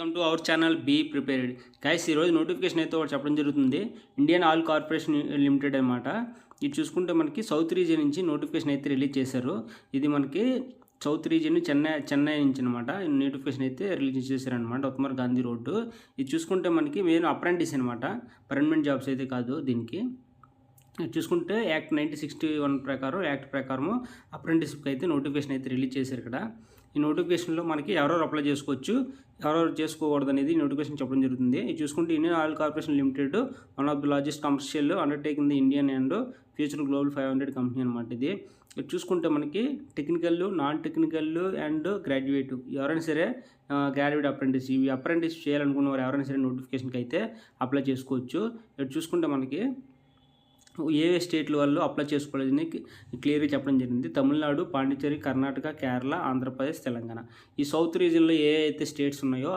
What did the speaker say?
Welcome to our channel be prepared guys. ఈరోజు notification అయితే ఒకటి చెప్పడం జరుగుతుంది. ఇండియన్ ఆయిల్ కార్పొరేషన్ లిమిటెడ్ అనమాట. ఇది చూసుకుంటే మనకి సౌత్ రీజియన్ నుంచి నోటిఫికేషన్ అయితే రిలీజ్ చేశారు. ఇది మనకి సౌత్ రీజియన్ చెన్నై నుంచి అనమాట. నోటిఫికేషన్ అయితే రిలీజ్ చేశారనమాట. ఉత్తమర్ గాంధీ రోడ్డు. ఇది చూసుకుంటే మనకి మెయిన్ అప్రెంటిస్ అనమాట. పర్మనెంట్ జాబ్స్ అయితే కాదు దీనికి. చూసుకుంటే యాక్ట్ 1961 ప్రకారం యాక్ట్ ప్రకారము అప్రెంటిస్కి అయితే నోటిఫికేషన్ అయితే రిలీజ్ చేశారు ఇక్కడ. ఈ నోటిఫికేషన్లో మనకి ఎవరెవరు అప్లై చేసుకోవచ్చు, ఎవరెవరు చేసుకోకూడదు అనేది నోటిఫికేషన్ చెప్పడం జరుగుతుంది. ఇది చూసుకుంటే Indian oil corporation limited one of the largest commercial undertaking the Indian and future global 500 company అనమాట ఇది. ఇది చూసుకుంటే మనకి technical, non technical and graduate ఎవరైనా సరే గ్రాడ్యుయేట్ అప్రెంటిస్ ఇవి అప్రెంటిస్ చేయాలనుకున్న వారు ఎవరైనా సరే నోటిఫికేషన్కి అయితే అప్లై చేసుకోవచ్చు. ఇది చూసుకుంటే మనకి ఏ స్టేట్ల వాళ్ళు అప్లై చేసుకోలేదని క్లియర్గా చెప్పడం జరిగింది. తమిళనాడు, పాండిచ్చేరి, కర్ణాటక, కేరళ, ఆంధ్రప్రదేశ్, తెలంగాణ. ఈ సౌత్ రీజియన్లో ఏ అయితే స్టేట్స్ ఉన్నాయో ఆ